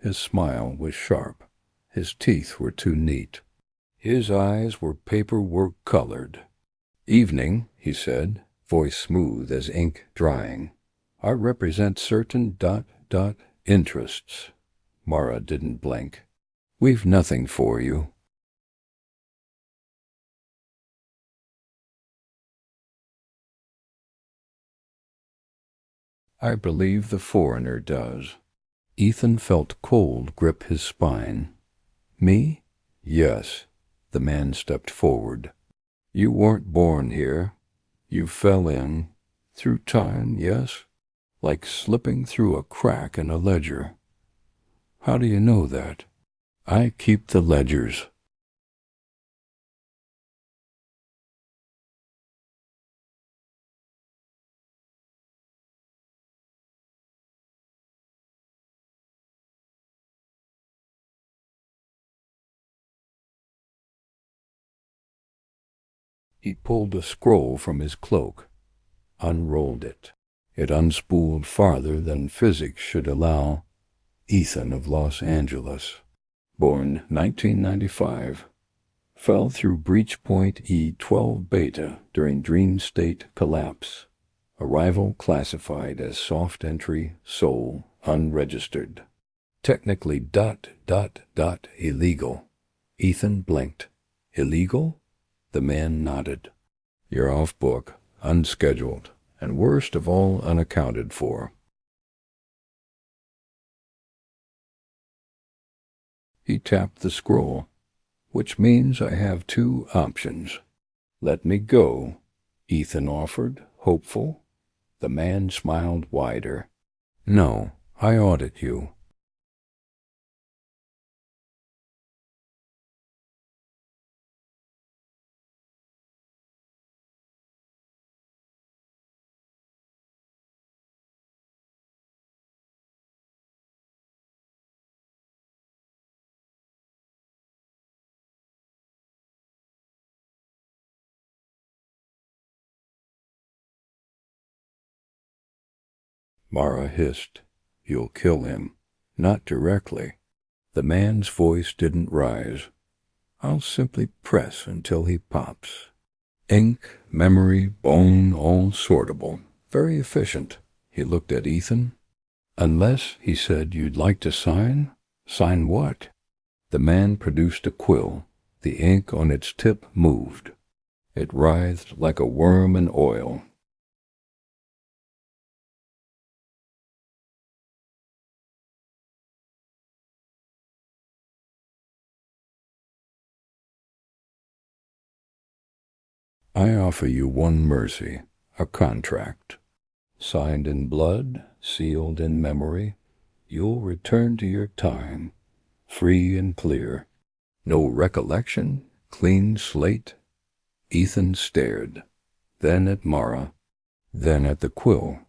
His smile was sharp. His teeth were too neat. His eyes were paperwork colored. "Evening," he said, voice smooth as ink drying. "I represent certain ... interests." Mara didn't blink. "We've nothing for you." "I believe the foreigner does." Ethan felt cold grip his spine. "Me?" "Yes." The man stepped forward. "You weren't born here. You fell in. Through time, yes? Like slipping through a crack in a ledger." "How do you know that?" "I keep the ledgers." He pulled a scroll from his cloak, unrolled it. It unspooled farther than physics should allow. "Ethan of Los Angeles. Born 1995. fell through breach point E12 beta during dream state collapse. Arrival classified as soft entry, Sol, unregistered. Technically ... illegal. Ethan blinked. Illegal? The man nodded. You're off book, unscheduled, and worst of all, unaccounted for. He tapped the scroll, which means I have two options. Let me go, Ethan offered, hopeful. The man smiled wider. No, I audit you. Mara hissed. You'll kill him. Not directly. The man's voice didn't rise. I'll simply press until he pops. Ink, memory, bone, all sortable. Very efficient. He looked at Ethan. Unless, he said, you'd like to sign? Sign what? The man produced a quill. The ink on its tip moved. It writhed like a worm in oil. I offer you one mercy, a contract. Signed in blood, sealed in memory, you'll return to your time, free and clear. No recollection, clean slate. Ethan stared, then at Mara, then at the quill.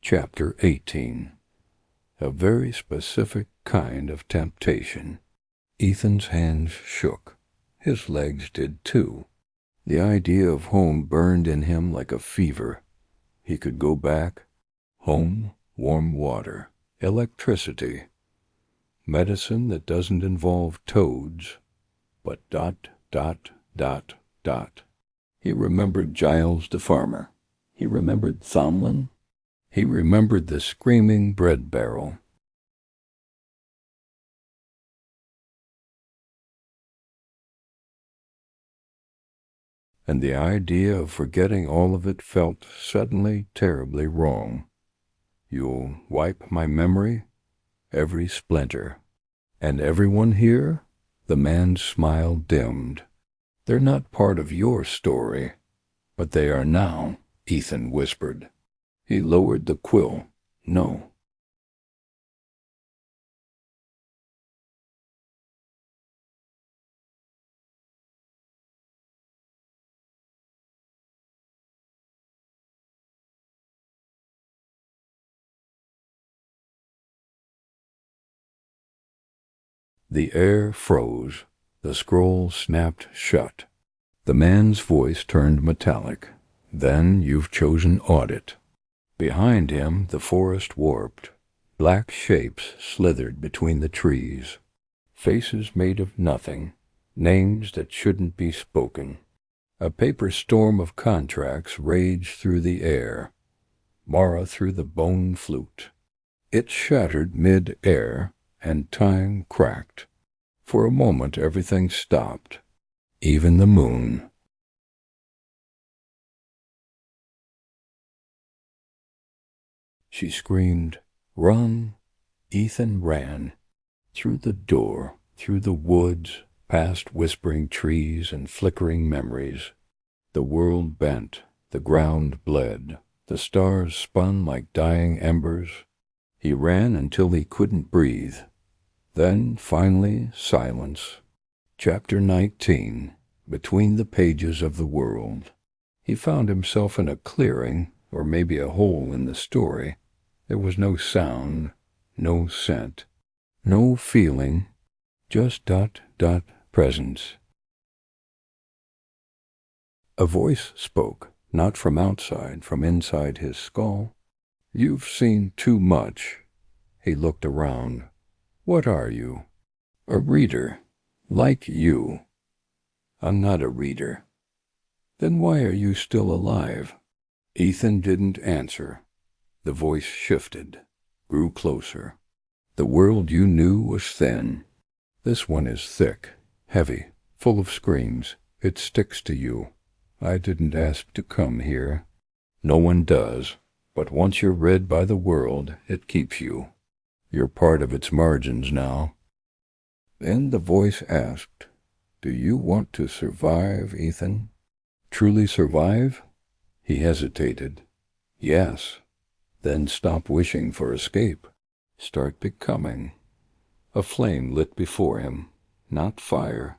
Chapter 18. A very specific kind of temptation. Ethan's hands shook. His legs did too. The idea of home burned in him like a fever. He could go back. Home, warm water, electricity. Medicine that doesn't involve toads. But ... He remembered Giles the farmer. He remembered Thomlin. He remembered the screaming bread barrel. And the idea of forgetting all of it felt suddenly terribly wrong. You'll wipe my memory? Every splinter. And everyone here? The man's smile dimmed. They're not part of your story. But they are now, Ethan whispered. He lowered the quill. No. The air froze. The scroll snapped shut. The man's voice turned metallic. Then you've chosen audit. Behind him, the forest warped. Black shapes slithered between the trees. Faces made of nothing. Names that shouldn't be spoken. A paper storm of contracts raged through the air. Mara threw the bone flute. It shattered mid-air, and time cracked. For a moment everything stopped. Even the moon. She screamed, "Run!" Ethan ran. Through the door, through the woods, past whispering trees and flickering memories. The world bent, the ground bled, the stars spun like dying embers. He ran until he couldn't breathe. Then, finally, silence. Chapter 19. Between the pages of the world. He found himself in a clearing, or maybe a hole in the story. There was no sound, no scent, no feeling, just presence. A voice spoke, not from outside, from inside his skull. You've seen too much. He looked around. What are you? A reader, like you. I'm not a reader. Then why are you still alive? Ethan didn't answer. The voice shifted, grew closer. The world you knew was thin. This one is thick, heavy, full of screams. It sticks to you. I didn't ask to come here. No one does. But once you're read by the world, it keeps you. You're part of its margins now. Then the voice asked, do you want to survive, Ethan? Truly survive? He hesitated. Yes. Then stop wishing for escape. Start becoming. A flame lit before him, not fire.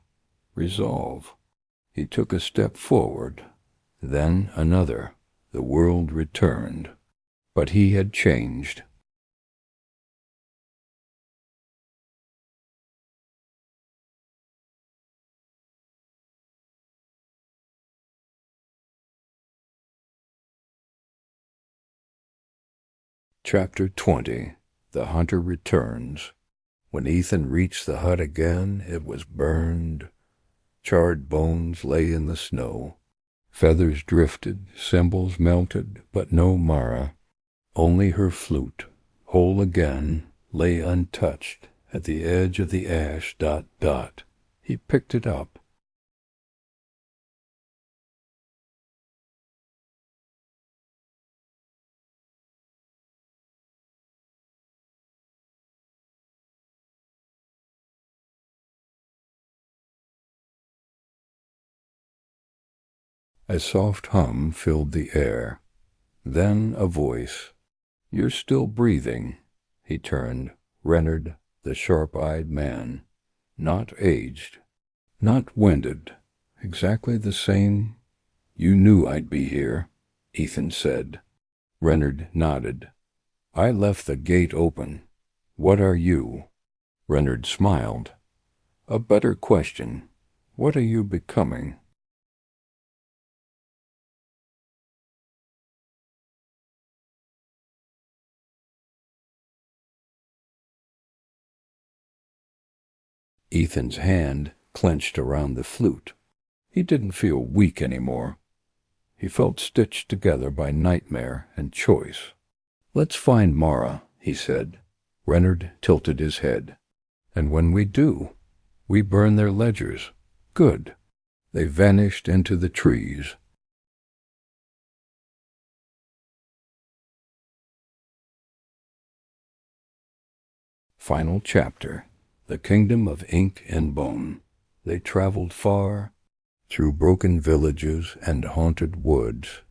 Resolve. He took a step forward, then another. The world returned. But he had changed. Chapter 20. The Hunter Returns. When Ethan reached the hut again, it was burned. Charred bones lay in the snow. Feathers drifted, symbols melted, but no Mara. Only her flute, whole again, lay untouched at the edge of the ash. He picked it up. A soft hum filled the air. Then a voice. You're still breathing. He turned. Reynard, the sharp-eyed man. Not aged. Not winded. Exactly the same. You knew I'd be here, Ethan said. Reynard nodded. I left the gate open. What are you? Reynard smiled. A better question. What are you becoming? Ethan's hand clenched around the flute. He didn't feel weak anymore. He felt stitched together by nightmare and choice. Let's find Mara, he said. Reynard tilted his head. And when we do, we burn their ledgers. Good. They vanished into the trees. Final chapter. The Kingdom of Ink and Bone. They traveled far, through broken villages and haunted woods,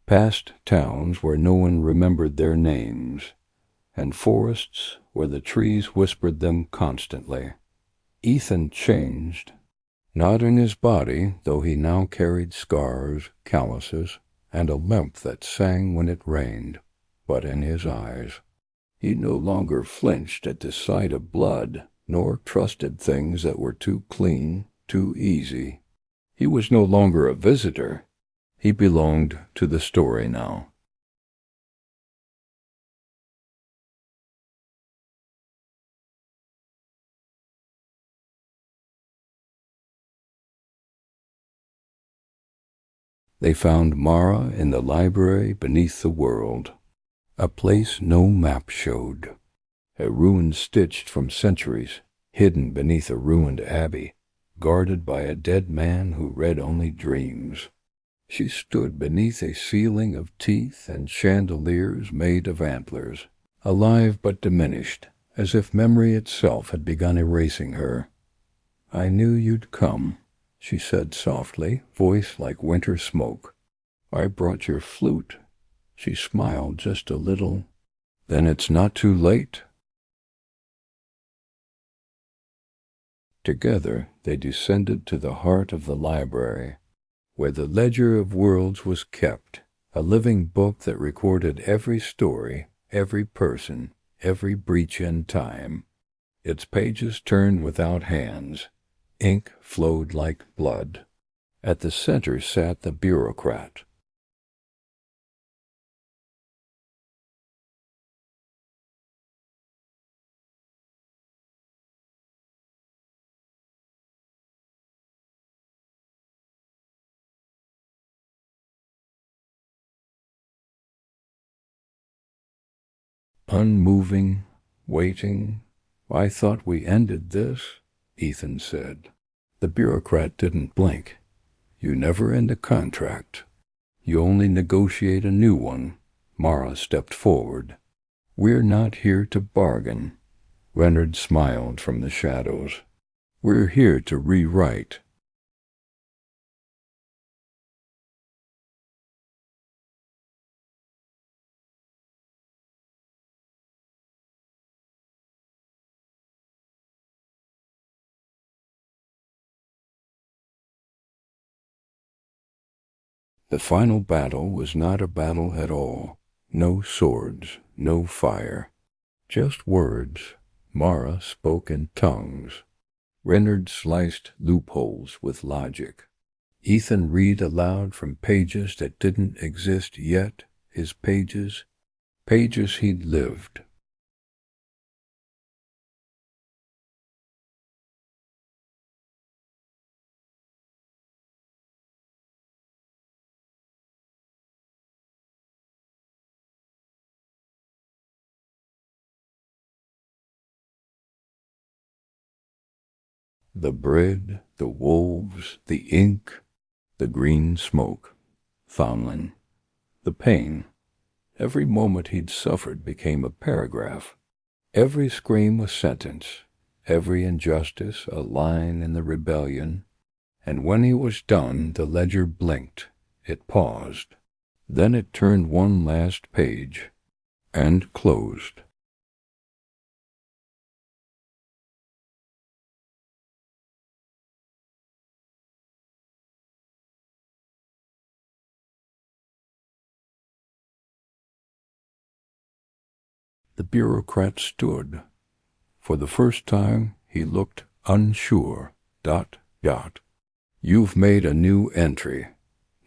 past towns where no one remembered their names, and forests where the trees whispered them constantly. Ethan changed, not in his body, though he now carried scars, calluses, and a limp that sang when it rained, but in his eyes. He no longer flinched at the sight of blood, nor trusted things that were too clean, too easy. He was no longer a visitor. He belonged to the story now. They found Mara in the library beneath the world, a place no map showed. A ruin stitched from centuries, hidden beneath a ruined abbey, guarded by a dead man who read only dreams. She stood beneath a ceiling of teeth and chandeliers made of antlers, alive but diminished, as if memory itself had begun erasing her. I knew you'd come, she said softly, voice like winter smoke. I brought your flute. She smiled just a little. Then it's not too late. Together they descended to the heart of the library, where the Ledger of Worlds was kept, a living book that recorded every story, every person, every breach in time. Its pages turned without hands. Ink flowed like blood. At the center sat the bureaucrat. Unmoving, waiting. "I thought we ended this," Ethan said. The bureaucrat didn't blink. "You never end a contract. You only negotiate a new one." Mara stepped forward. "We're not here to bargain." Leonard smiled from the shadows. "We're here to rewrite." The final battle was not a battle at all. No swords, no fire. Just words. Mara spoke in tongues. Reynard sliced loopholes with logic. Ethan read aloud from pages that didn't exist yet, his pages he'd lived. The bread, the wolves, the ink, the green smoke. Foundling. The pain. Every moment he'd suffered became a paragraph. Every scream a sentence. Every injustice a line in the rebellion. And when he was done, the ledger blinked. It paused. Then it turned one last page and closed. The bureaucrat stood. For the first time, he looked unsure. ... "You've made a new entry."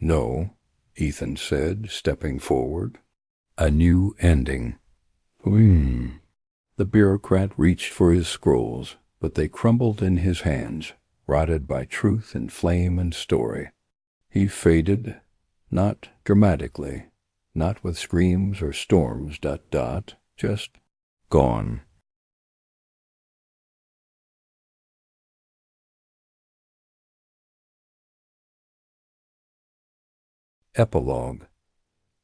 "No," Ethan said, stepping forward. "A new ending." The bureaucrat reached for his scrolls, but they crumbled in his hands, rotted by truth and flame and story. He faded, not dramatically, not with screams or storms, ... just gone. Epilogue.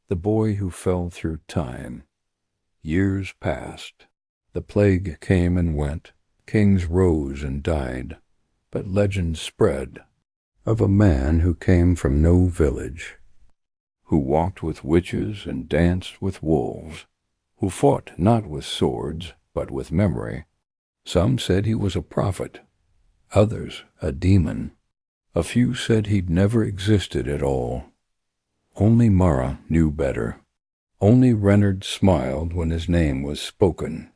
The boy who fell through time. Years passed. The plague came and went. Kings rose and died. But legend spread of a man who came from no village, who walked with witches and danced with wolves, who fought not with swords, but with memory. Some said he was a prophet, others a demon. A few said he'd never existed at all. Only Mara knew better. Only Reynard smiled when his name was spoken.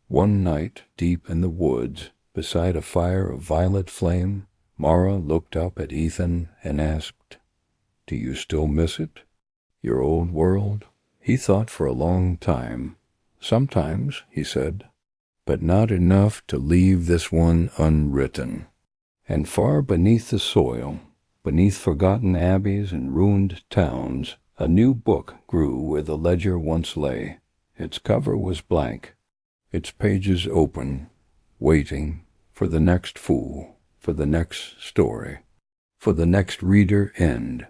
One night, deep in the woods, beside a fire of violet flame, Mara looked up at Ethan and asked, "Do you still miss it? Your old world?" He thought for a long time. "Sometimes," he said, "but not enough to leave this one unwritten." And far beneath the soil, beneath forgotten abbeys and ruined towns, a new book grew where the ledger once lay. Its cover was blank, its pages open, waiting for the next fool, for the next story, for the next reader end.